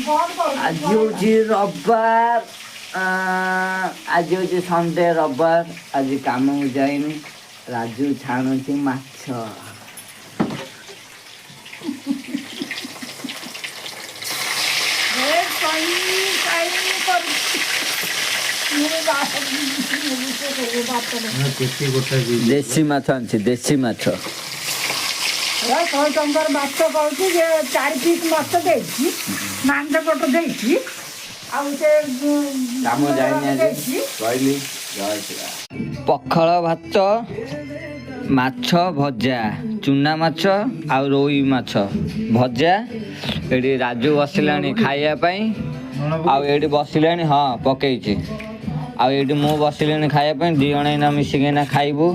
आज हूँ रविवार आज हूँ संडे रविवार आज काम जाइनी राजू छाणुची माछ देशी माछ आनी देशी माछ 100 टंकर माछ कहूँ जे 4 पीस माछ देछि मांस पट देछि आउ से काम जाइनी आज कहली पखाल भात माछ भजा चुना माछ आ रोई माछ भजा एडी राजू बसिलानी खाइया पई आ एडी बसिलानी हाँ पकेइछि आ एडी मु बसिलानी खाइया पई दी जणे ना मिसिके ना खाइबू